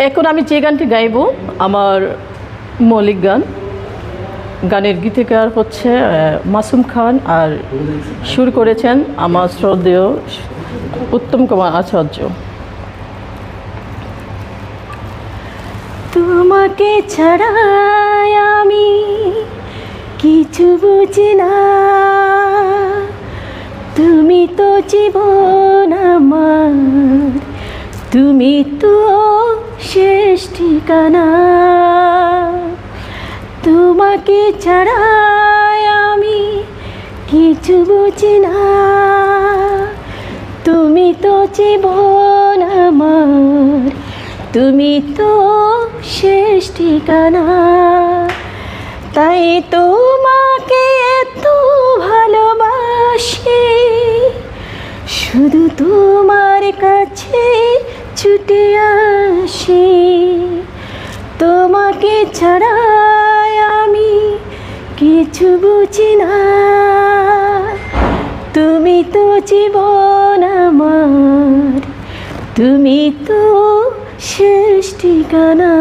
এখন আমি যে গানটি গাইব আমার মৌলিক গান, গানের গীতিকার হচ্ছে মাসুম খান, আর সুর করেছেন আমার শ্রদ্ধেয় উত্তম কুমার আচার্য। তোমাকে ছাড়া আমি কিছু বুঝি না, তুমি তো জীবন আমার, তুমি তো শেষ ঠিকানা। তোমাকে ছাড়া আমি কিছু বুঝি না, তুমি তো জীবন আমার, তুমি তো শেষ ঠিকানা। তাই তোমাকে এত ভালোবাসি, শুধু তোমার কাছে ছুটে আসি। তোমাকে ছাড়া আমি কিছু বুঝি না, তুমি তো জীবন আমার, তুমি তো শেষ ঠিকানা।